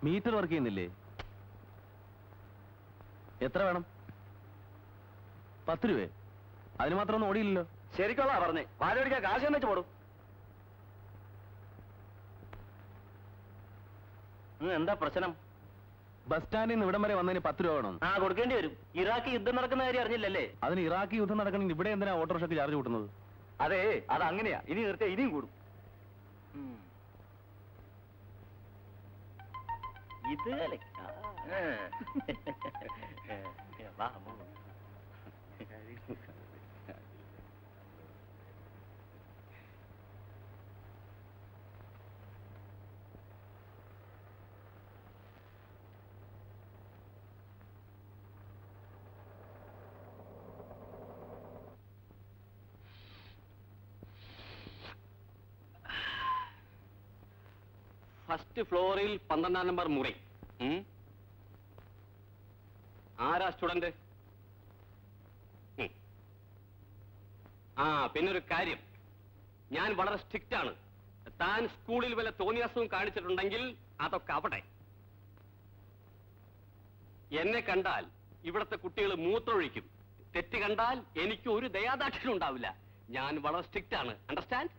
Metre work ചെയ്യുന്നില്ലേ? എത്ര വേണം? 10 രൂപ? അതിന് മാത്രം ഒന്നും ഓടിയില്ലല്ലോ. ശരിക്കുള്ള പറഞ്ഞേ, പാലടിക്കാൻ കാശ് വെച്ച് പോടും. എന്താ പ്രശ്നം? ബസ് സ്റ്റാൻഡിൽ നിന്ന് ഇവിടം വരെ വന്നതിന് 10 രൂപ വേണം. ആ, കൊടുക്കേണ്ടി വരും. ഇറാഖ് യുദ്ധം നടക്കുന്ന കാര്യം അറിഞ്ഞില്ലല്ലേ? അതിന് ഇറാഖ് യുദ്ധം നടക്കണമെങ്കിൽ ഇവിടെ എന്തിനാ ഓട്ടോറിക്ഷയ്ക്ക് ചാർജ് കൂട്ടുന്നത്? അതെ, അത് അങ്ങനെയാ. ഇനി നിർത്തിയാ ഇനിയും കൂടും. ഇത് ഫസ്റ്റ് ഫ്ലോറിൽ 12 നമ്പർ മുറി. ആരാ സ്റ്റുഡന്റ്? പിന്നൊരു കാര്യം, ഞാൻ വളരെ സ്ട്രിക്റ്റ് ആണ്. താൻ സ്കൂളിൽ വല്ല തോന്നിയാസവും കാണിച്ചിട്ടുണ്ടെങ്കിൽ അതൊക്കെ അവിടെ. എന്നെ കണ്ടാൽ ഇവിടത്തെ കുട്ടികൾ മൂത്രമൊഴിക്കും. തെറ്റ് കണ്ടാൽ എനിക്ക് ഒരു ദയാദാക്ഷിണ്യം ഉണ്ടാവില്ല. ഞാൻ വളരെ സ്ട്രിക്റ്റ് ആണ്. അണ്ടർസ്റ്റാൻഡ്?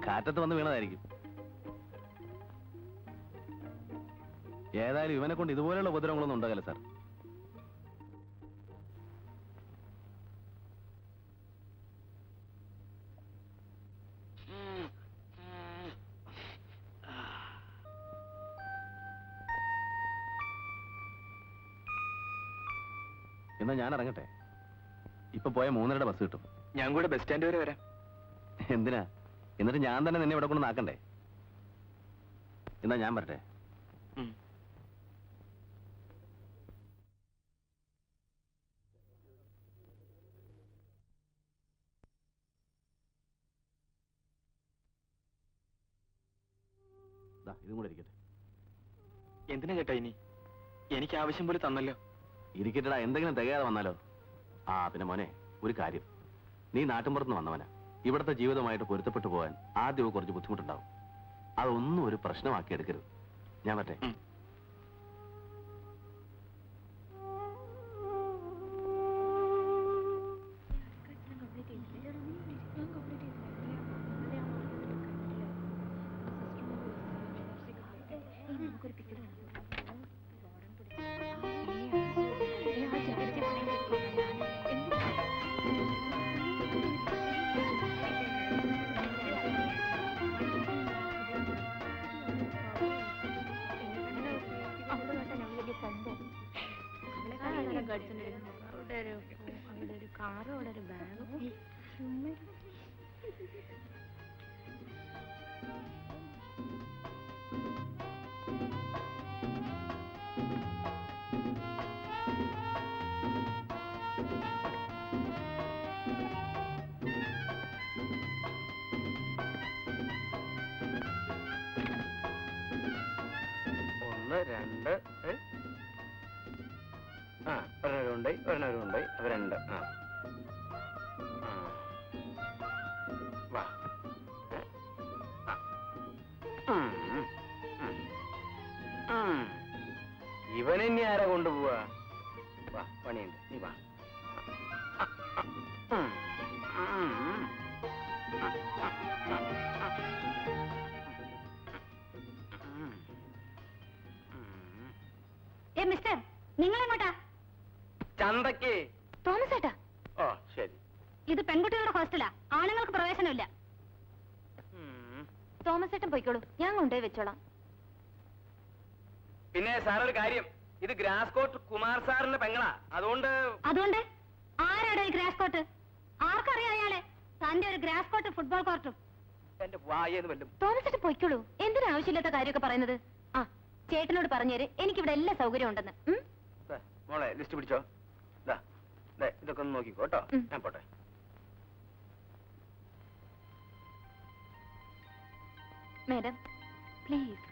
കാറ്റത്ത് വന്ന് വീണതായിരിക്കും. ഏതായാലും ഇവനെ കൊണ്ട് ഇതുപോലെയുള്ള ഉപദ്രവങ്ങളൊന്നും ഉണ്ടാകില്ല സാർ. എന്നാ ഞാൻ ഇറങ്ങട്ടെ. ഇപ്പൊ പോയ 3:30 ബസ് കിട്ടും. ഞാൻ കൂടെ ബസ് സ്റ്റാൻഡ് വരെ വരാം. എന്തിനാ? എന്നിട്ട് ഞാൻ തന്നെ നിന്നെ ഇവിടെ കൊണ്ട് നാക്കണ്ടേ? എന്നാ ഞാൻ വരട്ടെ. ഇതും കൂടെ ഇരിക്കട്ടെ. എന്തിനാ ചേട്ടാ ഇനി? എനിക്ക് ആവശ്യം പോലെ തന്നല്ലോ. ഇരിക്കട്ടെടാ, എന്തെങ്കിലും തികയാതെ വന്നാലോ? പിന്നെ മോനെ, ഒരു കാര്യം, നീ നാട്ടിൻപുറത്തുനിന്ന് വന്നവനാ. ഇവിടുത്തെ ജീവിതമായിട്ട് പൊരുത്തപ്പെട്ടു പോകാൻ ആദ്യമൊക്കെ കുറച്ച് ബുദ്ധിമുട്ടുണ്ടാവും. അതൊന്നും ഒരു പ്രശ്നമാക്കി എടുക്കരുത്. ഞാൻ പറ്റേ? രണ്ട് ഒരെണ്ണരുണ്ടായി അപ്പൊ രണ്ട്. വാ, ഇവനെന്നെ ആരാ കൊണ്ടുപോവാ? വാ, പണിയുണ്ട്, നീ വാ. മിസ്റ്റർ, നിങ്ങൾ എങ്ങോട്ടാ? ചന്തക്ക്. തോമസ് ഏട്ടാ? ഓ ശരി. ഇത് പെൺകുട്ടികളുടെ ഹോസ്റ്റലാ, ആണുങ്ങൾക്ക് പ്രവേശനമില്ല. തോമസ് ഏട്ടൻ പോയിക്കോളൂ, ഞാൻ കൊണ്ടുപോയി വെച്ചോളാം. പിന്നെ സാറൊരു കാര്യം, ഇത് ഗ്രാസ് കോട്ട് കുമാർ സാറിന്റെ പെങ്ങളാ. അതുകൊണ്ട് ആരാടോ ഈ ഗ്രാസ് കോട്ട്? ആർക്കറിയാം അയാളെ? തന്റെ ഒരു ഗ്രാസ് കോട്ട് ഫുട്ബോൾ കോർട്ടും. എന്റെ വായെന്ന് വല്ലും. തോമസ് ഏട്ടൻ പോയിക്കോളൂ, എന്തിനാ ആവശ്യമില്ലാത്ത കാര്യമൊക്കെ പറയുന്നത്? ചേട്ടനോട് പറഞ്ഞേര്, എനിക്കിവിടെ എല്ലാ സൗകര്യം ഉണ്ടെന്ന്. മോളെ ലിസ്റ്റ് പിടിച്ചോ. ഇതൊക്കെ ഒന്ന് നോക്കിക്കോ കേട്ടോ. ഞാൻ പോട്ടെ. Madam please.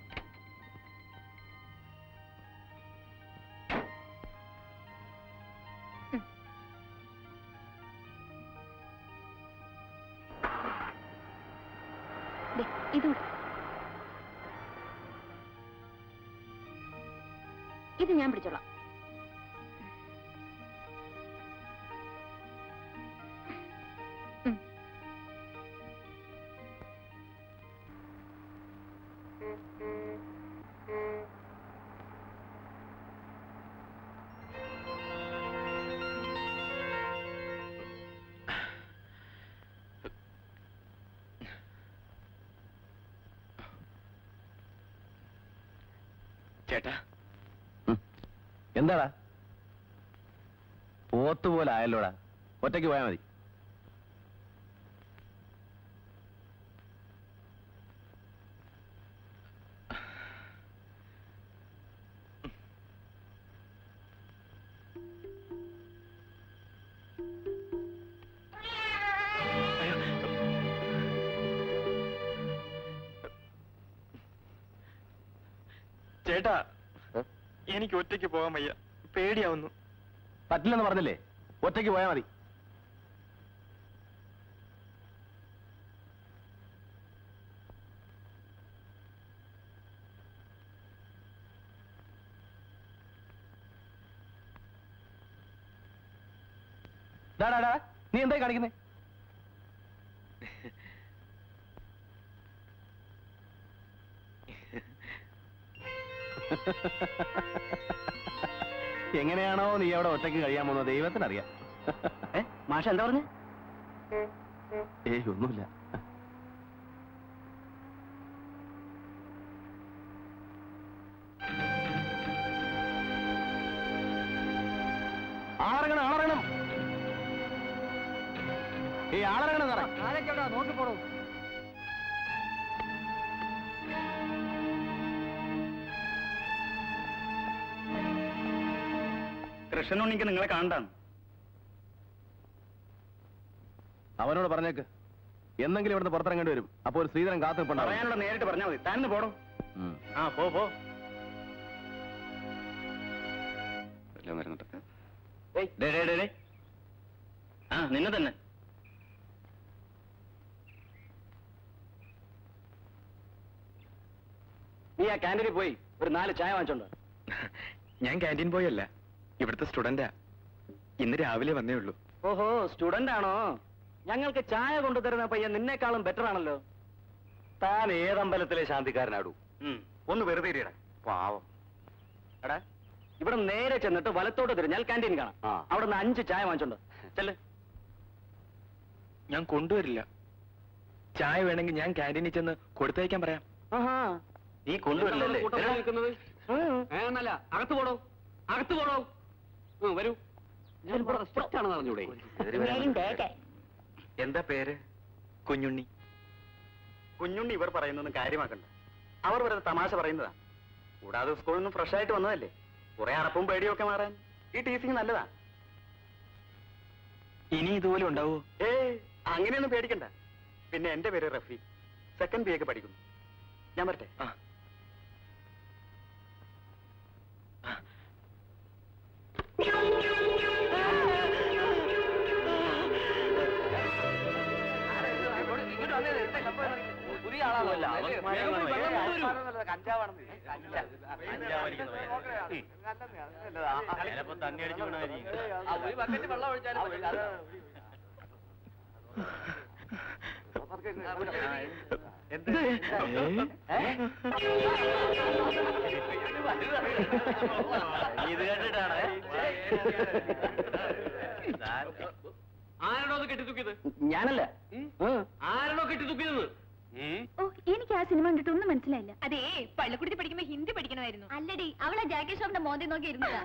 ഇതൂടെ, ഇത് ഞാൻ പിടിച്ചോളാം. ചേട്ടാ, എന്താടാ പോത്തുപോലെ ആയല്ലോടാ, ഒറ്റയ്ക്ക് പോയാൽ മതി. ചേട്ടാ, എനിക്ക് ഒറ്റയ്ക്ക് പോകാൻ വയ്യ, പേടിയാവുന്നു. പറ്റില്ലെന്ന് പറഞ്ഞില്ലേ, ഒറ്റയ്ക്ക് പോയാൽ മതി. ഡാ നീ എന്തായി കാണിക്കുന്നേ? എങ്ങനെയാണോ നീ അവിടെ ഒറ്റയ്ക്ക് കഴിയാൻ പോകുന്നത് ദൈവത്തിനറിയാം. മാഷ എന്താ പറഞ്ഞു? ഏയ് ഒന്നുമില്ല. ആളറങ്ങണം, ആളറങ്ങണം. ഏയ് ആളറങ്ങണം സാറേ. നോക്കി പോടോ. കൃഷ്ണനുണ്ണിക്ക് നിങ്ങളെ കാണണ്ടാണ്. അവനോട് പറഞ്ഞേക്ക്, എന്തെങ്കിലും ഇവിടുന്ന് പുറത്തിറങ്ങേണ്ടി വരും. അപ്പൊ ഒരു ശ്രീധരൻ കാത്തു നിൽപ്പുണ്ടാവും. പറയാനുള്ള നേരിട്ട് പറഞ്ഞാൽ മതി. താന്ന് പോടോ. ആ പോ. ആ നിന്നെ തന്നെ. നീ ആ ക്യാൻറ്റീനിൽ പോയി ഒരു 4 ചായ വാങ്ങിച്ചോണ്ടോ. ഞാൻ ക്യാൻറ്റീൻ പോയല്ല, ഇവിടുത്തെ സ്റ്റുഡന്റാ. ഇന്ന് രാവിലെ വന്നേ ഉള്ളൂ. ഓഹോ, സ്റ്റുഡന്റ് ആണോ? ഞങ്ങൾക്ക് ചായ കൊണ്ടുതരുന്ന പയ്യൻ നിന്നേക്കാളും ബെറ്റർ ആണല്ലോ. താൻ ഏതമ്പലത്തിലെ ശാന്തിക്കാരനാടൂ? ഒന്ന് വെറുതെ ഇരിയടാ, പാവം. എടാ, ഇവിടെ നേരെ ചെന്നിട്ട് വലത്തോട്ട് തിരിഞ്ഞാൽ ക്യാൻറ്റീൻ കാണാം. അവിടെ നിന്ന് 5 ചായ വാങ്ങിച്ചോണ്ടോ. ചെല്ല്. ഞാൻ കൊണ്ടുവരില്ല. ചായ വേണമെങ്കിൽ ഞാൻ ക്യാൻറ്റീനിൽ ചെന്ന് കൊടുത്തയക്കാൻ പറയാം. ആഹാ, നീ കൊണ്ടുവരില്ലല്ലേ? എന്നല്ല, അകത്ത് പോടോ, അകത്ത് പോടോ. വരൂ. ഞാൻ സ്ട്രിക്റ്റ് ആണെന്ന് അറിഞ്ഞൂടെ? എന്താ പേര്? കുഞ്ഞുണ്ണി. കുഞ്ഞുണ്ണി ഇവർ പറയുന്നൊന്നും കാര്യമാക്കണ്ട. അവർ വെറുതെ തമാശ പറയുന്നതാ. കൂടാതെ സ്കൂളിൽ നിന്ന് ഫ്രഷ് ആയിട്ട് വന്നതല്ലേ, കുറെ അറപ്പും പേടിയും ഒക്കെ മാറാൻ ഈ ടീച്ചിങ് നല്ലതാ. ഇനി ഇതുപോലെ ഉണ്ടാവോ? അങ്ങനെയൊന്നും പേടിക്കണ്ട. പിന്നെ എന്റെ പേര് റഫി, 2nd BA പഠിക്കുന്നു. ഞാൻ വരട്ടെ. പുതിയ ആളാണല്ല. ഇത് കണ്ടിട്ടാണ് ആരാണോ അത് കെട്ടിത്തൂക്കിയത്? ഞാനല്ല. ആരാണോ കെട്ടിത്തൂക്കിയത്? എനിക്ക് ആ സിനിമ കണ്ടിട്ട് ഒന്നും മനസ്സിലായില്ല. അതേ പള്ളിക്കുടി പഠിക്കുമ്പോ ഹിന്ദി പഠിക്കണമായിരുന്നു. അല്ലടി, അവളെ ജാക്കി ഷോപ്പിന്റെ മോന്തി നോക്കി ഇരുന്നതാ.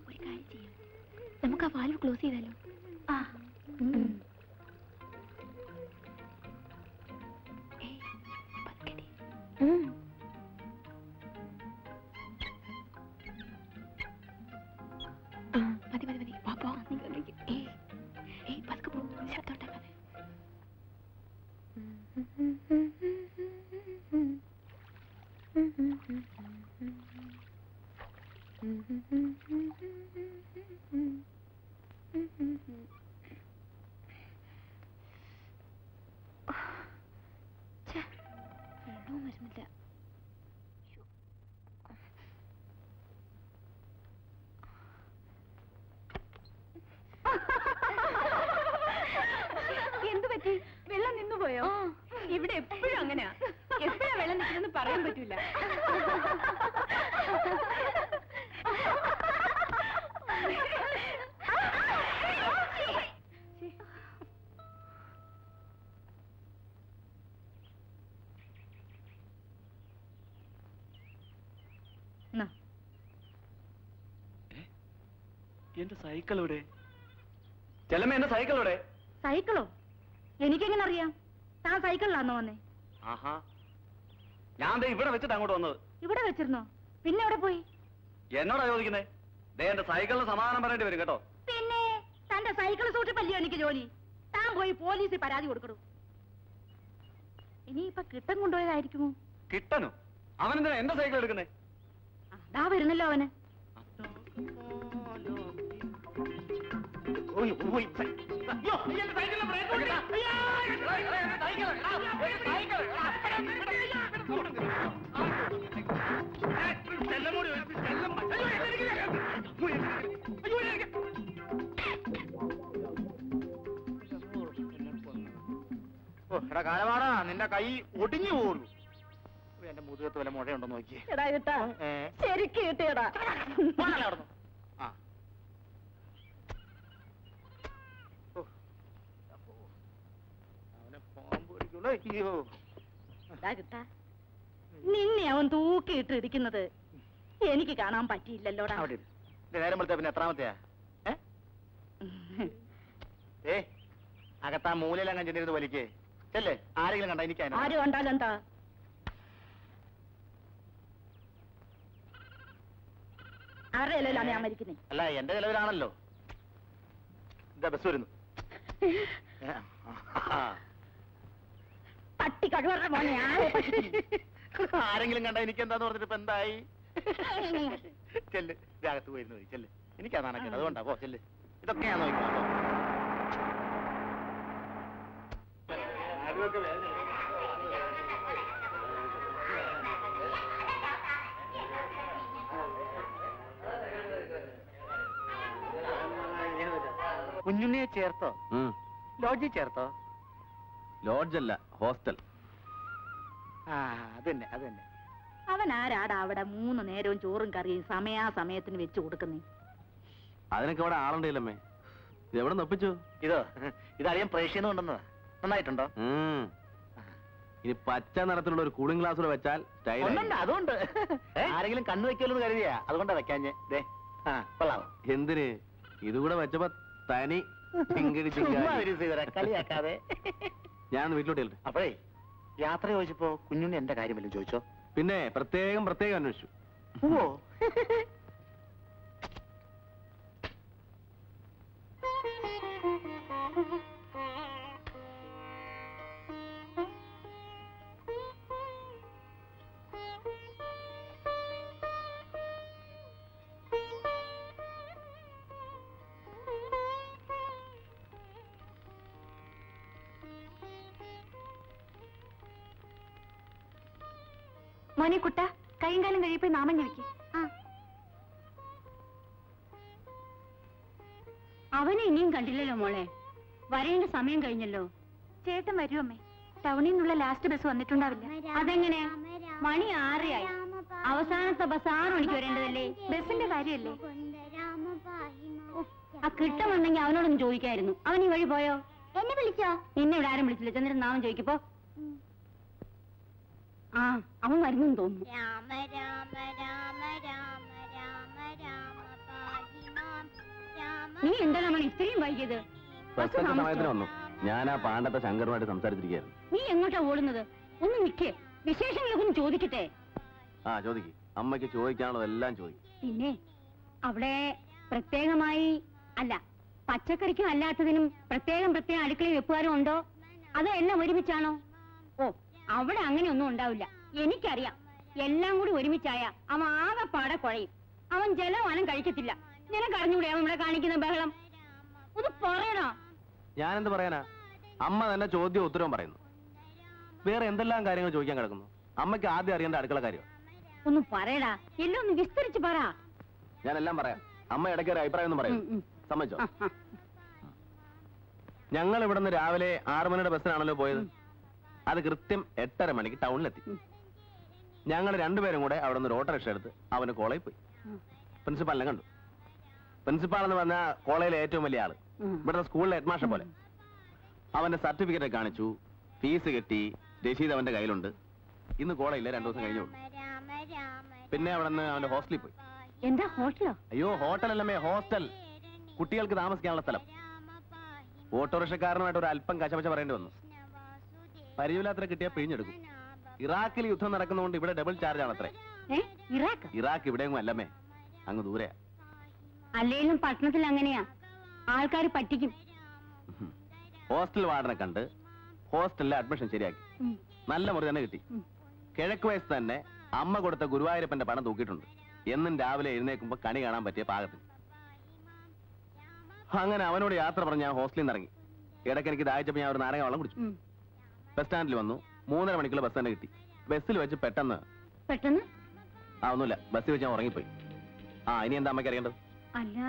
ഒരു കാര്യം ചെയ്യാം, നമുക്ക് ആ വാൽവ് ക്ലോസ് ചെയ്താലോ? ആ മതി മതി മതി പോ പതുക്കെ പോ ശബ്ദം ഉണ്ടാക്കാതെ വെള്ളവും വരുന്നില്ല. എന്ത് പറ്റി? വെള്ളം നിന്നുപോയോ? ഇവിടെ എപ്പോഴും അങ്ങനെയാ. എപ്പോഴാ വെള്ളം നിൽക്കുന്നെന്ന് പറയാൻ പറ്റൂല. എന്റെ സൈക്കിളോടെ ചെല്ലമ്മ, എന്റെ സൈക്കിളോടെ? സൈക്കിളോ? എനിക്കെങ്ങനെ അറിയാം? താൻ സൈക്കിളിലാണോ വന്നേ? ആഹാ, ഞാൻ ദേ ഇവിടെ വെച്ചിട്ട് അങ്ങോട്ട് വന്നത്. ഇവിടെ വെച്ചിരുന്നോ? പിന്നെ എവിടെ പോയി? എന്നോടാ ചോദിക്കുന്നേ? ദേ എന്റെ സൈക്കിളിന് സമാധാനം പറയേണ്ടി വരും കേട്ടോ. പിന്നെ തന്റെ സൈക്കിൾ സൂക്ഷിപ്പല്ലയോ എനിക്ക് ജോലി? താൻ പോയി പോലീസിൽ പരാതി കൊടുക്കണു. ഇനിയിപ്പൊ കിട്ടം കൊണ്ടുപോയതായിരിക്കുമോ? കിട്ടനോ? അവനെന്തിനാ എന്റെ സൈക്കിൾ എടുക്കുന്നേ? അതാ വരുന്നല്ലോ അവന്. എടാ കാലമാടാ, നിന്റെ കൈ ഒടിഞ്ഞു പോകുന്നു. എന്റെ മുതുകത്ത് വല്ല മുഴയുണ്ടോ നോക്കി. എടാ കേട്ടാ, ശരിക്ക് കിട്ടിയടാ. നിന്നെ അവൻ തൂക്കിയിട്ട് ഇടിക്കുന്നത് എനിക്ക് കാണാൻ പറ്റിയില്ലല്ലോടാ. നേരം വിളിച്ച പിന്നെ എത്രാമത്തെയാ? അകത്താ മൂലയിലങ്ങ് ചെന്നിരുന്ന് വലിക്കേ ചെല്ലേ. ആരെങ്കിലും കണ്ട എനിക്ക് ആര് കണ്ടാലെന്താ? ആരുടെ ഇലയിലാണ് ഞാൻ മരിക്കുന്നേ? അല്ല, എന്റെ ചെലവിലാണല്ലോ. എന്താ ബസ് വരുന്നു? പട്ടി കഴിവറ മോനെ. ആരെങ്കിലും കണ്ട എനിക്ക് എന്താന്ന് പറഞ്ഞിട്ട് ഇപ്പൊ എന്തായി? ചെല്ല്, അകത്ത് പോയിരുന്നു പോയി ചെല്ല്. എനിക്കാ നാണക്കേട്, അതുകൊണ്ടാ. പോ ചെല്ല്. ഇതൊക്കെ ഞാൻ നോക്കിക്കോ. കുഞ്ഞുണ്ണിയെ ചേർത്തോ? ലോഡ്ജിൽ ചേർത്തോ? ലോഡ്ജല്ല, ഹോസ്റ്റൽ. അത് തന്നെ അത് തന്നെ. അവൻ ആരാടാ അവിടെ 3 നേരവും ചോറും കറിയും സമയാസമയത്തിന് വെച്ച് കൊടുക്കുന്നേ? അതിനൊക്കെ ഇവിടെ ആളുണ്ടല്ലമ്മേ. ഇത് എവിടെ നൊപ്പിച്ചു? ഇതറിയാൻ പ്രേക്ഷിന്ന് കൊണ്ടുവന്നതാ. നന്നായിട്ടുണ്ടോ? ഇനി പച്ച നിറത്തിലുള്ള ഒരു കൂളിംഗ് ഗ്ലാസ് കൂടെ വെച്ചാൽ അതുകൊണ്ട് ആരെങ്കിലും കണ്ണു വെക്കല്ലോ കരുതിയാ, അതുകൊണ്ടാ വെക്കാഞ്ഞ്. കൊള്ളാവോ? എന്തിന്? ഇതുകൂടെ വെച്ചപ്പോ തനി കളിയാക്കാതെ. ഞാൻ വീട്ടിലോട്ട്. അപ്പോഴേ യാത്ര ചോദിച്ചപ്പോ കുഞ്ഞുണ്ണി എന്റെ കാര്യമല്ലോ ചോദിച്ചോ? പിന്നെ പ്രത്യേകം അന്വേഷിച്ചു. ഓ, മോനെ കുട്ട, കൈയും കാലം കഴിയപ്പോ നാമം ഞെവിക്ക്. അവനെ ഇനിയും കണ്ടില്ലല്ലോ മോളെ. വരേണ്ട സമയം കഴിഞ്ഞല്ലോ. ചേട്ടൻ വരൂ അമ്മേ. ടൗണിൽ നിന്നുള്ള ലാസ്റ്റ് ബസ് വന്നിട്ടുണ്ടാവില്ല. അതെങ്ങനെ? മണി 6 അവസാനത്തെ ബസ് 6 മണിക്ക് വരേണ്ടതല്ലേ? ബസിന്റെ കാര്യല്ലേ? ആ കിട്ടുന്നുണ്ടെങ്കിൽ അവനോടൊന്ന് ചോദിക്കായിരുന്നു. അവൻ ഈ വഴി പോയോ? എന്നെ വിളിച്ചോ? നിന്നെ ഇവിടെ ആരും വിളിച്ചില്ല. ചെന്നിട്ട് നാമം ചോദിക്കപ്പോ. ആ, അവൻ വരുന്നെന്ന് തോന്നുന്നു. രാമ രാമ രാമ രാമ രാമ രാമ പാഹിമാം രാമ. നീ എന്താ മണി ഇത്രയും വൈകിയത്? സമയത്തിന് വന്നു. ഞാൻ ആ പാണ്ടത്തെ ശങ്കറുമായിട്ട് സംസാരിച്ചിരിക്കുകയായിരുന്നു. നീ എങ്ങോട്ടാ ഓടുന്നത്? ഒന്ന് നിക്കേ, വിശേഷങ്ങളൊക്കെ ഒന്ന് ചോദിക്കട്ടെ. ചോദിക്കും. അമ്മയ്ക്ക് ചോദിക്കാനുള്ളതെല്ലാം ചോദിക്കും. പിന്നെ അവിടെ പ്രത്യേകമായി അല്ല, പച്ചക്കറിക്കും അല്ലാത്തതിനും പ്രത്യേകം അടുക്കളയിൽ വെപ്പുകാരും ഉണ്ടോ, അതോ എല്ലാം ഒരുമിച്ചാണോ? ഓ, അവിടെ അങ്ങനെയൊന്നും ഉണ്ടാവില്ല. എനിക്കറിയാം. എല്ലാം കൂടി ഒരുമിച്ചായ അവൻ ആകെ പാടെ കുഴയും. അവൻ ജലവാനം കഴിക്കത്തില്ല. നിനക്ക് അറിഞ്ഞൂടെ അവൻ ഇവിടെ കാണിക്കുന്ന ബഹളം? ഒന്ന് പറയണോ? ഞാനെന്ത് പറയാനാ? അമ്മ തന്നെ ചോദ്യവും ഉത്തരവും പറയുന്നു. വേറെ എന്തെല്ലാം കാര്യങ്ങൾ ചോദിക്കാൻ കിടക്കുന്നു? അമ്മയ്ക്ക് ആദ്യം അറിയേണ്ട അടുക്കള കാര്യം. ഒന്ന് പറയടാ, എല്ലാം ഒന്ന് വിസ്തരിച്ച് പറ. ഞാനെല്ലാം പറയാം. അമ്മ ഇടയ്ക്ക് ഒരു അഭിപ്രായം ഒന്നും പറയും. സമ്മതിച്ചോ? ഞങ്ങൾ ഇവിടുന്ന് രാവിലെ 6 മണിയുടെ ബസ്സിനാണല്ലോ പോയത്. അത് കൃത്യം 8:30 മണിക്ക് ടൗണിലെത്തി. ഞങ്ങൾ രണ്ടുപേരും കൂടെ അവിടെ നിന്ന് ഒരു ഓട്ടോറിക്ഷ എടുത്ത് അവന് കോളേജിൽ പോയി. പ്രിൻസിപ്പാളിനെ കണ്ടു. പ്രിൻസിപ്പാൾ എന്ന് പറഞ്ഞാൽ കോളേജിലെ ഏറ്റവും വലിയ ആള്, ഇവിടുത്തെ സ്കൂളിലെ ഹെഡ്മാസ്റ്റർ പോലെ. അവന്റെ സർട്ടിഫിക്കറ്റ് കാണിച്ചു, ഫീസ് കെട്ടി, രസീത് അവന്റെ കയ്യിലുണ്ട്. ഇന്ന് കോളേജില്ല, 2 ദിവസം കഴിഞ്ഞുള്ളൂ. പിന്നെ അവിടെ നിന്ന് അവന്റെ ഹോസ്റ്റലിൽ പോയി. എന്താ ഹോട്ടലോ? അയ്യോ, ഹോട്ടലല്ലമ്മേ, ഹോസ്റ്റൽ. കുട്ടികൾക്ക് താമസിക്കാനുള്ള സ്ഥലം. ഓട്ടോറിക്ഷക്കാരനുമായിട്ട് ഒരു അല്പം കശപശ പറയേണ്ടി വന്നു. പരിചയമില്ലാത്ത കിട്ടിയാൽ പിഴിഞ്ഞെടുക്കും. ഇറാഖിൽ യുദ്ധം നടക്കുന്നതുകൊണ്ട് ഇവിടെ ഡബിൾ ചാർജ് ആണത്രേ. ഇറാഖ് ഇവിടെയൊന്നും അല്ലമ്മേ, അങ്ങ് ദൂരെയാ. അല്ലേലും പട്ടണത്തിൽ അങ്ങനെയാ, ആൾക്കാർ പറ്റിക്കും. ഹോസ്റ്റൽ വാർഡനെ കണ്ട് ഹോസ്റ്റലിലെ അഡ്മിഷൻ ശരിയാക്കി. നല്ല മുറി തന്നെ കിട്ടി. കിഴക്ക് വയസ്സ് തന്നെ അമ്മ കൊടുത്ത ഗുരുവായൂരപ്പന്റെ പണം തൂക്കിയിട്ടുണ്ട്. എന്നും രാവിലെ എഴുന്നേൽക്കുമ്പോ കണി കാണാൻ പറ്റിയ പാകത്തിന്. അങ്ങനെ അവനോട് യാത്ര പറഞ്ഞ് ഞാൻ ഹോസ്റ്റലിൽ നിന്ന് ഇറങ്ങി. ഇടയ്ക്ക് എനിക്ക് ദാഹിച്ചപ്പോ ഞാൻ ഒരു നാരങ്ങ വെള്ളം കുടിച്ചു. ബസ് സ്റ്റാൻഡിൽ വന്നു. 3:30 മണിക്കുള്ള ബസ് തന്നെ കിട്ടി. ബസ്സിൽ വെച്ച് പെട്ടെന്ന് ഒന്നുമില്ല, ബസ്സിൽ വെച്ച് ഞാൻ ഉറങ്ങിപ്പോയി. ഇനി എന്താ അമ്മയ്ക്ക് അറിയേണ്ടത്? അല്ല,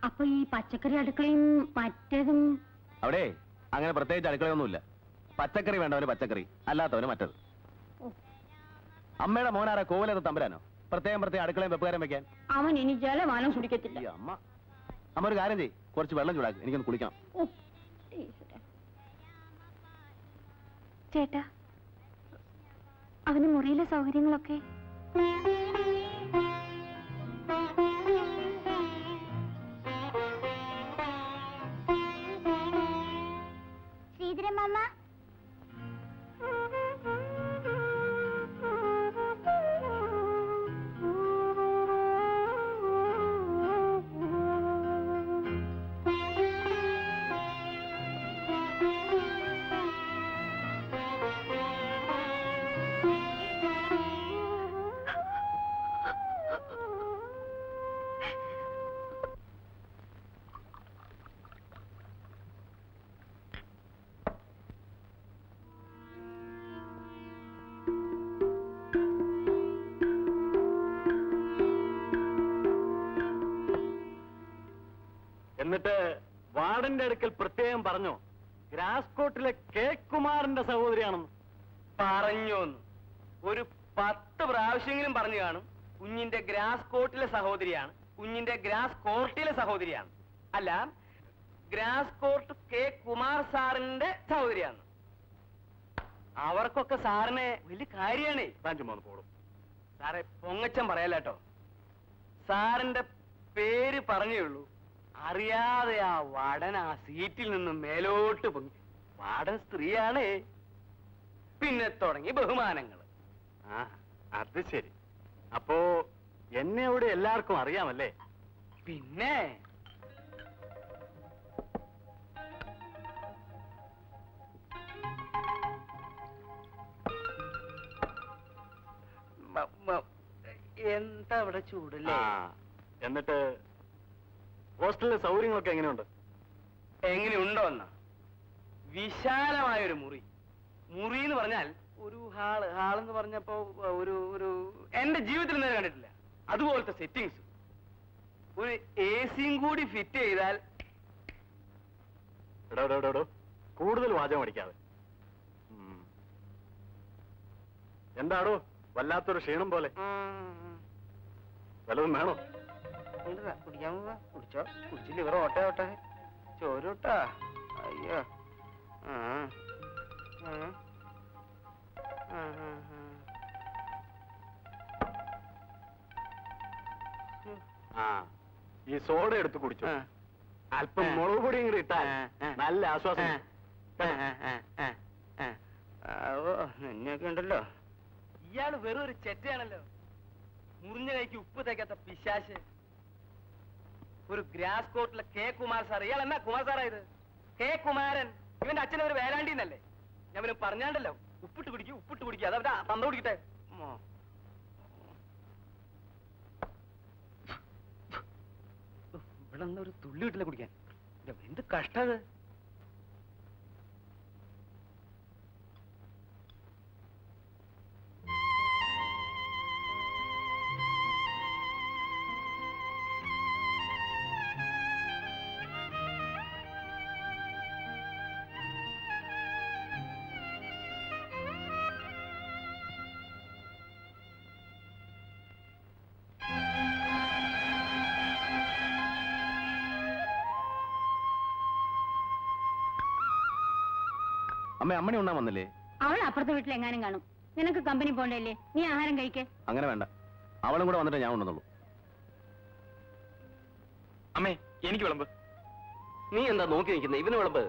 അപ്പൊ ഈ പച്ചക്കറി അടുക്കളയും മറ്റേതും? അവിടെ അങ്ങനെ പ്രത്യേകിച്ച് അടുക്കളയൊന്നുമില്ല. പച്ചക്കറി വേണ്ടവന് പച്ചക്കറി, അല്ലാത്തവന് മറ്റത്. അമ്മയുടെ മോനാരാ? കോവിലത്ത് തമ്പരാനോ? പ്രത്യേകം അടുക്കളയും വെപ്പുകാരം വെക്കാൻ? അവൻ ഇനി ജലവാനം കുടിക്കത്തില്ല. അമ്മ ഒരു കാര്യം ചെയ്യ്, കുറച്ച് വെള്ളം ചൂടാക്കി, എനിക്കൊന്ന് കുളിക്കണം. ചേട്ടാ, അവന് മുറിയിലെ സൗകര്യങ്ങളൊക്കെ? ശ്രീധരമ്മ, എന്നിട്ട് വാർഡന്റെ അടുക്കൽ പ്രത്യേകം പറഞ്ഞോ ഗ്രാസ്കോട്ടിലെ കെ കുമാറിന്റെ സഹോദരിയാണെന്ന്? പറഞ്ഞോന്ന് ഒരു 10 പ്രാവശ്യമെങ്കിലും പറഞ്ഞു കാണും. കുഞ്ഞിന്റെ ഗ്രാസ് കോട്ടിലെ സഹോദരിയാണ്, കുഞ്ഞിന്റെ ഗ്രാസ് കോർട്ടിലെ സഹോദരിയാണ്. അല്ല, ഗ്രാസ് കോർട്ട് കെ കുമാർ സാറിന്റെ സഹോദരിയാണ്. അവർക്കൊക്കെ സാറിനെ വലിയ കാര്യാണേ. പോടും സാറെ, പൊങ്ങച്ചം പറയാലോ. സാറിന്റെ പേര് പറഞ്ഞേ ഉള്ളൂ, അറിയാതെ ആ വടൻ ആ സീറ്റിൽ നിന്നും മേലോട്ട് പൊങ്ങി. വാടൻ സ്ത്രീയാണേ. പിന്നെ തുടങ്ങി ബഹുമാനങ്ങൾ. അത് ശരി. അപ്പോ എന്നെ അവിടെ എല്ലാവർക്കും അറിയാമല്ലേ? പിന്നെ എന്താ ഇവിടെ ചൂടല്ലേ? എന്നിട്ട് ഹോസ്റ്റലിലെ സൗകര്യങ്ങളൊക്കെ എങ്ങനെയുണ്ട്? എങ്ങനെയുണ്ടോ എന്നാ? വിശാലമായൊരു മുറി. മുറി എന്ന് പറഞ്ഞാൽ ഒരു ഹാളെന്ന് പറഞ്ഞപ്പോ ഒരു എന്റെ ജീവിതത്തിൽ നേരെ കണ്ടിട്ടില്ല അതുപോലത്തെ സെറ്റിങ്സ്. ഒരു AC-യും കൂടി ഫിറ്റ് ചെയ്താൽ. എടോ കൂടുതൽ വാചകം അടിക്കാതെ. എന്താടോ വല്ലാത്തൊരു ക്ഷീണം പോലെ? വല്ലതും വേണോ? കുടിക്കാൻ പോവാ. കുടിച്ചോ. കുടിച്ചില്ല ഇവർ ഓട്ടെ ചോരൂട്ടാ. അയ്യോ. ഈ സോഡ എടുത്ത് കുടിച്ചു. അല്പം മുളക് പൊടിയും കൂടി ഇട്ടാൽ നല്ല ആശ്വാസം. നിന്നൊക്കെ ഉണ്ടല്ലോ. ഇയാള് വെറും ഒരു ചെറ്റയാണല്ലോ. മുറിഞ്ഞ കൈക്ക് ഉപ്പ് തേക്കാത്ത പിശാശ്. ഒരു ഗ്രാസ് കോർട്ടിലെ കെ കുമാർ സാർ. ഇയാൾ എന്നാ കുമാർ സാറാ ഇത്? കെ കുമാരൻ. ഇവന്റെ അച്ഛൻ ഒരു വേലാണ്ടി എന്നല്ലേ? ഞാൻ പിന്നെ പറഞ്ഞാണ്ടല്ലോ, ഉപ്പിട്ട് കുടിക്കുക. അതാ തന്ത കുടിക്കട്ടെ. ഇവിടെ ഒരു തുള്ളി കിട്ടില്ല കുടിക്കാൻ. എന്ത് കഷ്ടത്. അമ്മ അമ്മണി ഉണ്ണാൻ വന്നില്ലേ? അവൾ അപ്പുറത്തെ വീട്ടിൽ എങ്ങാനും കാണും. നിനക്ക് കമ്പനി പോണ്ടല്ലേ, നീ ആഹാരം കഴിക്കേ. അങ്ങനെ വേണ്ട, അവളും കൂടെ വന്നിട്ട് ഞാൻ ഉണ്ടെന്നുള്ളൂ. അമ്മേ, എനിക്ക് വിളമ്പ്. നീ എന്താ നോക്കി നിൽക്കുന്നത്? ഇവന് വിളമ്പ്.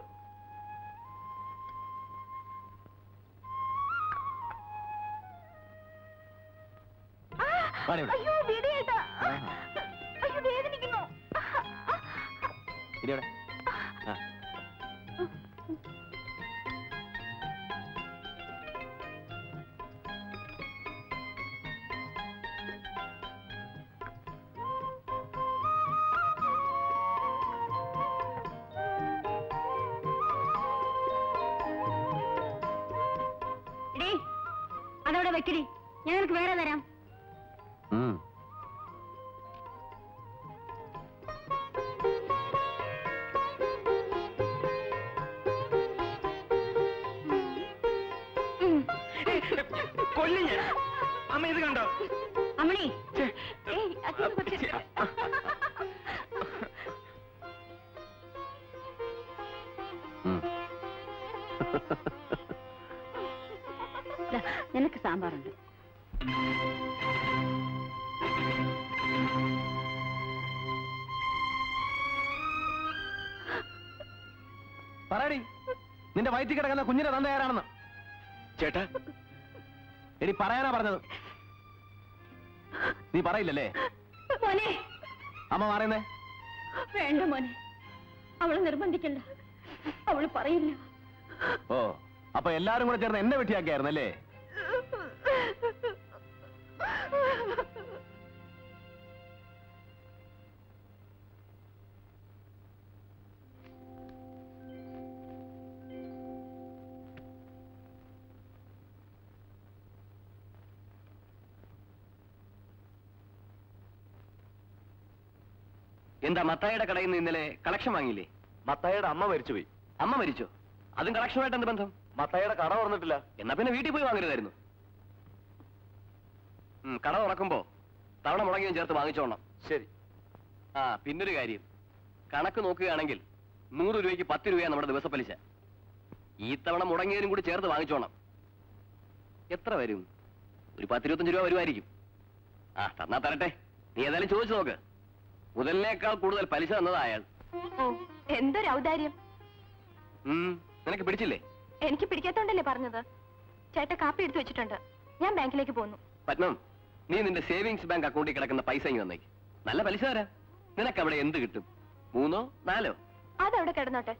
അയ്യോ വീടിയേട്ടാ, അയ്യോ വേദനിക്കുന്നു. ഇരിയോടെ. ആ. അതവിടെ വെക്കടി, ഞാൻ നിനക്ക് വേറെ തരാം. കൊല്ലിഞ്ഞ അമ്മ ഇത് കണ്ടോ? അമ്മണി നിനക്ക് സാമ്പാറുണ്ട്. പറയടി, നിന്റെ വയറ്റിൽ കിടക്കുന്ന കുഞ്ഞിന്റെ തന്ത ആരാണെന്ന്. ചേട്ടാ, എടി പറയാനാ പറഞ്ഞത്, നീ പറയില്ലല്ലേ? മോനെ, അമ്മ പറയുന്നേ. വേണ്ട മോനെ, അവളെ നിർബന്ധിക്കണ്ട, അവള് പറയില്ല. ഓ, അപ്പൊ എല്ലാരും കൂടെ ചേർന്ന് എന്നെ വെട്ടിയാക്കിയായിരുന്നല്ലേ? എന്താ മത്തായിയുടെ കടയിൽ നിന്ന് ഇന്നലെ കളക്ഷൻ വാങ്ങിയില്ലേ? മത്തായിയുടെ അമ്മ മരിച്ചുപോയി. അമ്മ മരിച്ചോ? അതും കളക്ഷനുമായിട്ട് എന്ത് ബന്ധം? മത്തായിയുടെ കട തുറന്നിട്ടില്ല. എന്നാ പിന്നെ വീട്ടിൽ പോയി വാങ്ങരുതായിരുന്നു. കട തുറക്കുമ്പോ തവണ മുടങ്ങിയും ചേർത്ത് വാങ്ങിച്ചോണം. ശരി. ആ, പിന്നൊരു കാര്യം, കണക്ക് നോക്കുകയാണെങ്കിൽ 100 രൂപയ്ക്ക് 10 രൂപയാണ് നമ്മുടെ ദിവസപ്പലിശ. ഈ തവണ മുടങ്ങിയതിനും കൂടി ചേർത്ത് വാങ്ങിച്ചോണം. എത്ര വരും? ഒരു 10-25 രൂപ വരുമായിരിക്കും. ആ, തന്നാ തരട്ടെ. നീ ഏതായാലും ചോദിച്ചു നോക്ക്. മുതലിനേക്കാൾ കൂടുതൽ പലിശ തന്നത് അയാൾ. ഓ, എന്തൊരു ഔദാര്യം. നിനക്ക് പിടിച്ചില്ലേ? എനിക്ക് പിടിക്കാത്തോണ്ടല്ലേ പറഞ്ഞത്. ചേട്ടൻ കാപ്പി എടുത്തു വെച്ചിട്ടുണ്ട്, ഞാൻ ബാങ്കിലേക്ക് പോന്നു. പത്മം, നീ നിന്റെ സേവിങ്സ് ബാങ്ക് അക്കൗണ്ടിൽ കിടക്കുന്ന പൈസ ഇങ്ങ് തന്നേക്ക്. നല്ല പലിശ തരാം. നിനക്ക് അവിടെ എന്ത് കിട്ടും? 3 or 4? അതവിടെ കിടന്നോട്ടെ.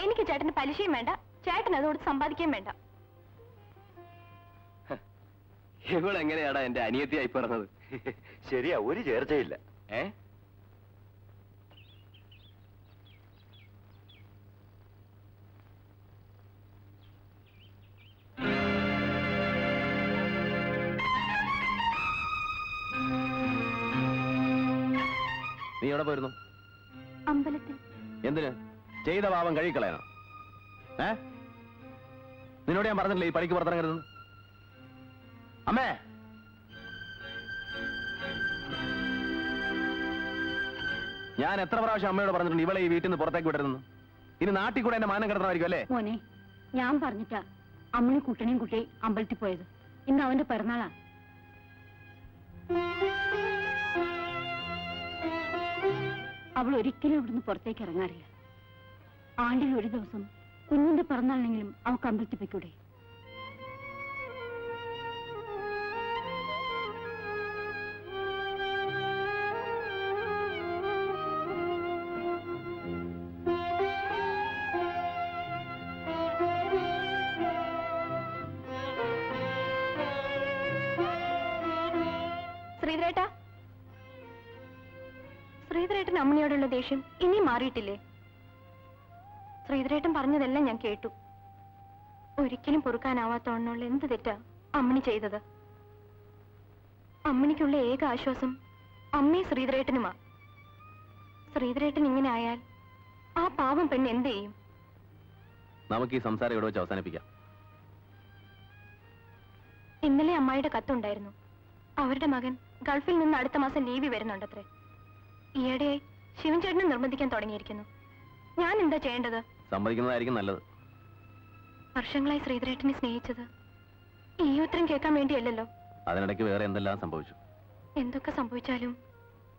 എനിക്ക് ചേട്ടന് പലിശയും വേണ്ട, ചേട്ടൻ അതോട് സമ്പാദിക്കുകയും വേണ്ട. ഇവളെങ്ങനെയാടാ എന്റെ അനിയത്തിയായി പറഞ്ഞത്? ശരിയാ, ഒരു ചേർച്ചയില്ല. നീ എവിടെ പോയിരുന്നു? അമ്പലത്തിൽ. എന്തിന്? ചെയ്ത പാപം കഴുകിക്കളയാനോ? നിന്നോട് ഞാൻ പറഞ്ഞില്ലേ ഈ പണിക്ക് പുറത്തിറങ്ങരുതെന്ന്? അമ്മേ, ഞാൻ എത്ര പ്രാവശ്യം അമ്മയോട് പറഞ്ഞിട്ടുണ്ട് ഇവളെ ഈ വീട്ടിൽ നിന്ന് പുറത്തേക്ക് വിടരുതെന്ന്. ഇനി നാട്ടിൽ കൂടെ എന്റെ മാനം കിടന്നതായിരിക്കും അല്ലേ? മോനെ, ഞാൻ പറഞ്ഞിട്ടാ അമ്മണി കുട്ടനെയും കുട്ടി അമ്പലത്തിൽ പോയത്. ഇന്ന് അവന്റെ പിറന്നാളാ. അവൾ ഒരിക്കലും ഇവിടുന്ന് പുറത്തേക്ക് ഇറങ്ങാറില്ല. ആണ്ടിൽ ഒരു ദിവസം കുഞ്ഞിന്റെ പിറന്നാളിനെങ്കിലും അവൾക്ക് അമ്പലത്തിൽ പോയിക്കൂടെ? ശ്രീധരേട്ടാ, ശ്രീധരേട്ടൻ അമ്മണിയോടുള്ള ദേഷ്യം ഇനി മാറിയിട്ടില്ലേ? ശ്രീധരേട്ടൻ പറഞ്ഞതെല്ലാം ഞാൻ കേട്ടു. ഒരിക്കലും പൊറുക്കാനാവാത്തോണ്ണുള്ള എന്ത് തെറ്റാ അമ്മണി ചെയ്തത്? അമ്മണിക്കുള്ള ഏക ആശ്വാസം അമ്മയും ശ്രീധരേട്ടനുമാ. ശ്രീധരേട്ടൻ ഇങ്ങനെ ആയാൽ ആ പാവം പെണ്ണ് എന്ത് ചെയ്യും? നമുക്ക് ഈ സംസാരം ഇവിടെ വെച്ച് അവസാനിപ്പിക്കാം. ഇന്നലെ അമ്മായിയുടെ കത്തുണ്ടായിരുന്നു. അവരുടെ മകൻ ഗൾഫിൽ നിന്ന് അടുത്ത മാസം ലീവ് വരുന്നുണ്ടത്രേ. ഈയിടെയായി ശിവൻ ചേട്ടനെ നിർബന്ധിക്കാൻ തുടങ്ങിയിരിക്കുന്നു. ഞാൻ എന്താ ചെയ്യേണ്ടത്? സമ്മതിക്കുന്നതായിരിക്കും നല്ലത്. വർഷങ്ങളായി ശ്രീധരേട്ടനെ സ്നേഹിച്ചത് ഈ ഉത്തരം കേൾക്കാൻ വേണ്ടിയല്ലല്ലോ. അതിനിടയ്ക്ക് വേറെ എന്തെല്ലാം സംഭവിച്ചു? എന്തൊക്കെ സംഭവിച്ചാലും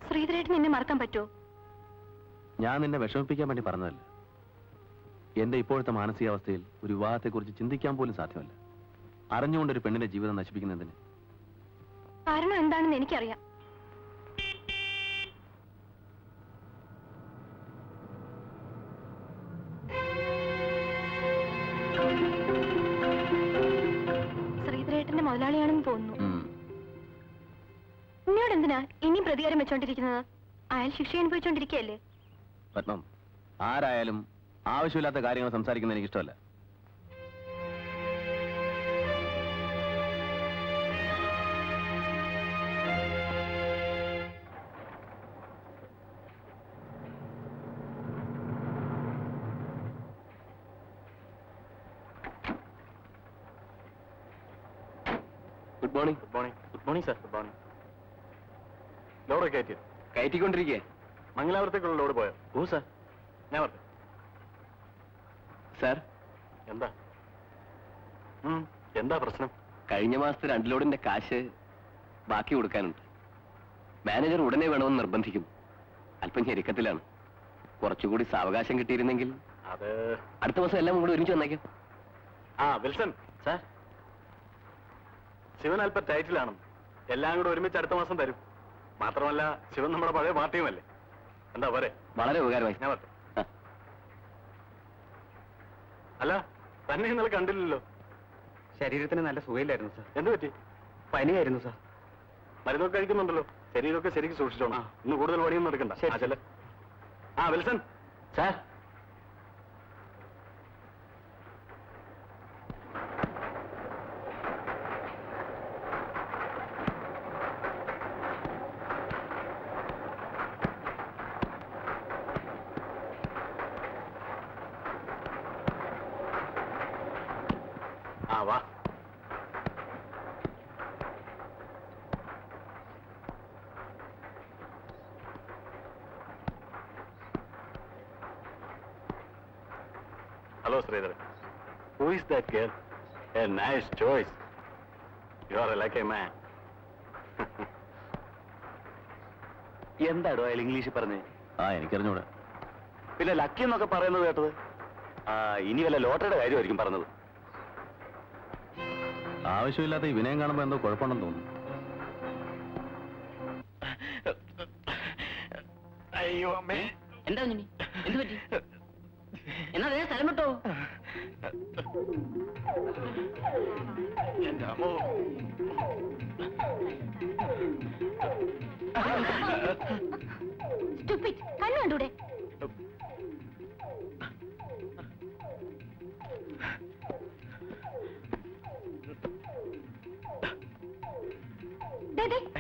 ശ്രീധരേട്ടൻ എന്നെ മറക്കാൻ പറ്റുമോ? ഞാൻ നിന്നെ വിഷമിപ്പിക്കാൻ വേണ്ടി പറഞ്ഞതല്ല. എന്റെ ഇപ്പോഴത്തെ മാനസികാവസ്ഥയിൽ ഒരു വിവാഹത്തെക്കുറിച്ച് ചിന്തിക്കാൻ പോലും സാധ്യമല്ല. അറിഞ്ഞുകൊണ്ടൊരു പെണ്ണിന്റെ ജീവിതം നശിപ്പിക്കുന്നതിന് കാരണം എന്താണെന്ന് എനിക്കറിയാം. ശ്രീധരേട്ടന്റെ മുതലാളിയാണെന്ന് തോന്നുന്നു. എന്നോട് എന്തിനാ ഇനിയും പ്രതികാരം വെച്ചോണ്ടിരിക്കുന്നത്? അയാൾ ശിക്ഷ അനുഭവിച്ചോണ്ടിരിക്കുകയല്ലേ? പത്മം, ആരായാലും ആവശ്യമില്ലാത്ത കാര്യങ്ങൾ സംസാരിക്കുന്നത് എനിക്ക് ഇഷ്ടമല്ല. Good morning. Good morning. Good morning sir. Good morning. Load കയറ്റി കയറ്റിക്കൊണ്ടിരിക്കേ. മംഗലാപുരത്തേക്കുള്ള ലോഡ് പോയോ? ഓ സാർ, ഞാൻ പറഞ്ഞു. സാർ, എന്താ എന്താ പ്രശ്നം? കഴിഞ്ഞ മാസത്തെ 2 ലോഡിന്റെ കാശ് ബാക്കി കൊടുക്കാനുണ്ട്. മാനേജർ ഉടനെ വേണമെന്ന് നിർബന്ധിക്കും. അല്പം ഞെരുക്കത്തിലാണ്. കുറച്ചുകൂടി സാവകാശം കിട്ടിയിരുന്നെങ്കിൽ അത് അടുത്ത മാസം എല്ലാം കൂടി ഒരുമിച്ച് വന്നേക്കാം. വിൽസൺ സാർ, ശിവൻ അല്പം ടൈറ്റിലാണ്. എല്ലാം കൂടെ ഒരുമിച്ച് അടുത്ത മാസം തരും. മാത്രമല്ല ശിവൻ നമ്മുടെ പഴയ പാർട്ടിയുമല്ലേ. എന്താ പോരെ? വളരെ ഉപകാരമായി. ഞാൻ പറഞ്ഞു. അല്ല, തന്നെ ഇന്നലെ കണ്ടില്ലല്ലോ. ശരീരത്തിന് നല്ല സുഖയില്ലായിരുന്നു സാർ. എന്ത് പറ്റി? പനിയായിരുന്നു സാർ. മരുന്നൊക്കെ കഴിക്കുന്നുണ്ടല്ലോ. ശരീരമൊക്കെ ശരിക്കും സൂക്ഷിച്ചോണം. ഇന്ന് കൂടുതൽ പണിയൊന്നും എടുക്കണ്ട. ചെല്ല. Wilson sir. വാ. Hello, Sridhar. Who is that girl? A nice choice. You are a lucky man. എന്താടോ അയാൾ ഇംഗ്ലീഷിൽ പറഞ്ഞേ? എനിക്കറിഞ്ഞൂടെ. പിന്നെ ലക്കി എന്നൊക്കെ പറയുന്നത് കേട്ടത്. ഇനി വല്ല ലോട്ടറിയുടെ കാര്യമായിരിക്കും പറഞ്ഞത്. ആവശ്യമില്ലാത്ത ഈ വിനയം കാണുമ്പോ എന്തോ കുഴപ്പമുണ്ടെന്ന് തോന്നുന്നു. അയ്യോ അമ്മേ. എന്താ കുഞ്ഞിനി? എന്ത് പറ്റി? എന്നാ അതേ സ്ഥലം വിട്ടോ? എന്റെ അമ്മോ. Stupid. കണ്ണു കണ്ടൂടെ?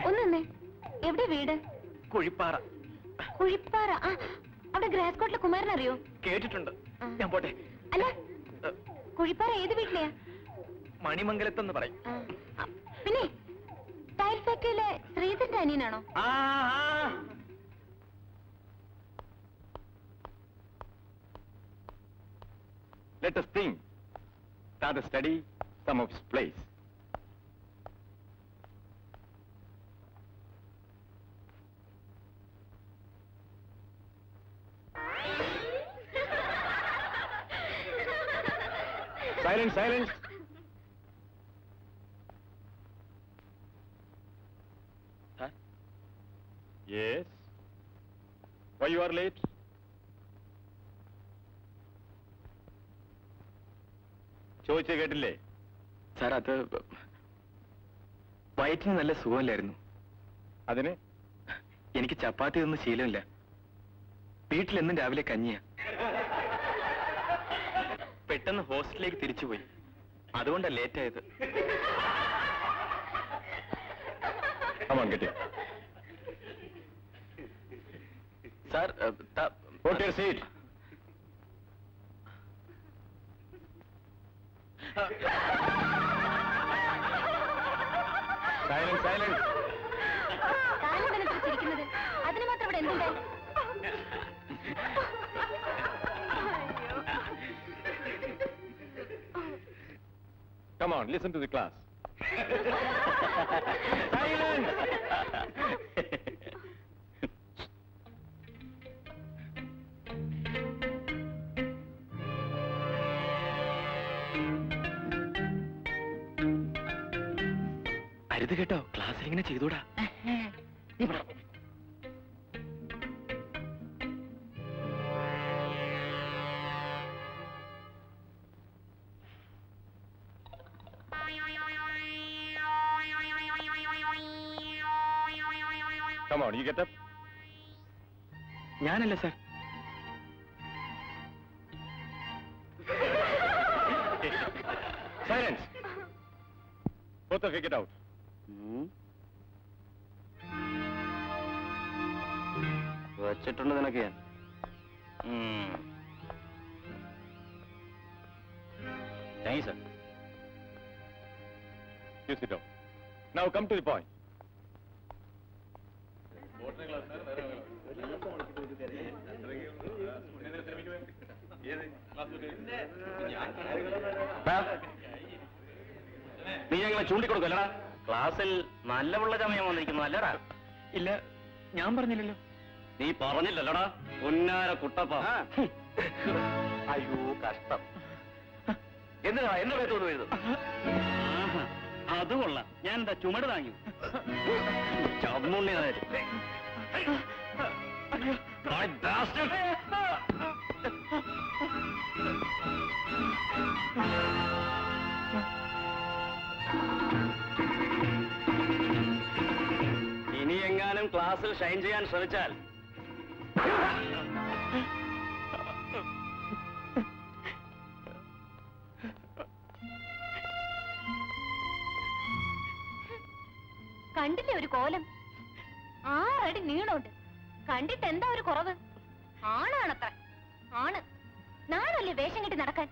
ഒന്നേ, എവിടെ വീട്? കുഴിപ്പാറ. കുഴിപ്പാറ. അവിടെ ഗ്രാസ് കോട്ടിലെ കുമാരൻ അറിയോ? കേട്ടിട്ടുണ്ട്. ഞാൻ പോട്ടെ. അല്ല, കുഴിപ്പാറ ഏത് വീട്ടിലെയാ? മണിമംഗലത്തെന്ന് പറയും. പിന്നെ tile ഫാക്ടറിയിലെ ശ്രീധരന്റെ അനിയനാണോ? Let us think. Start a study some of his place. Silence, silence. Huh? Yes. Why you are late? ചോദിച്ചേ കേട്ടില്ലേ? സാർ, അത് വയറ്റിന് നല്ല സുഖമില്ലായിരുന്നു. അതിന് എനിക്ക് ചപ്പാത്തി ഒന്നും ശീലമില്ല. വീട്ടിലെന്നും രാവിലെ കഞ്ഞിയാ. പെട്ടെന്ന് ഹോസ്റ്റലിലേക്ക് തിരിച്ചുപോയി. അതുകൊണ്ടാ ലേറ്റ് ആയത്. Come on, get in. Sir, Put your seat. Silence, silence. ചിരിക്കുന്നത് അതിന് മാത്രം ഇവിടെ എന്തുണ്ടായി? Come on, listen to the class. Silence. അരുത് കേട്ടോ, ക്ലാസ്സിൽ ഇങ്ങനെ ചെയ്തൂടാ. Come on, you get up. ഞാനല്ല sir. Silence. Both of you get out. വെച്ചിട്ടുണ്ട് നിനക്ക് ഞാൻ. Thank you, sir. You sit down. Now come to the point. നീ ഞങ്ങളെ ചൂണ്ടിക്കൊടുക്കല്ലടാ. ക്ലാസ്സിൽ നല്ല പിള്ള ചമയം വന്നിരിക്കുന്നു അല്ലടാ. ഇല്ല, ഞാൻ പറഞ്ഞില്ലല്ലോ. നീ പറഞ്ഞില്ലല്ലടാ പൊന്നാര കുട്ടപ്പ. അയ്യോ കഷ്ടം. എന്തിനാ എന്നെ പേര് തോന്നുന്നത്? അത് കൊള്ളാം. ഞാൻ എന്താ ചുമട് താങ്ങി ചമ്മുണ്ണി. ഇനി എങ്ങാനും ക്ലാസ്സിൽ ഷൈൻ ചെയ്യാൻ ശ്രമിച്ചാൽ കണ്ടില്ലേ ഒരു കോലം? 6 അടി നീളമുണ്ട്. കണ്ടിട്ട് എന്താ ഒരു കുറവ്? ആണാണത്ര. ആണ്. നാളല്ലേ വേഷം കെട്ടി നടക്കാൻ?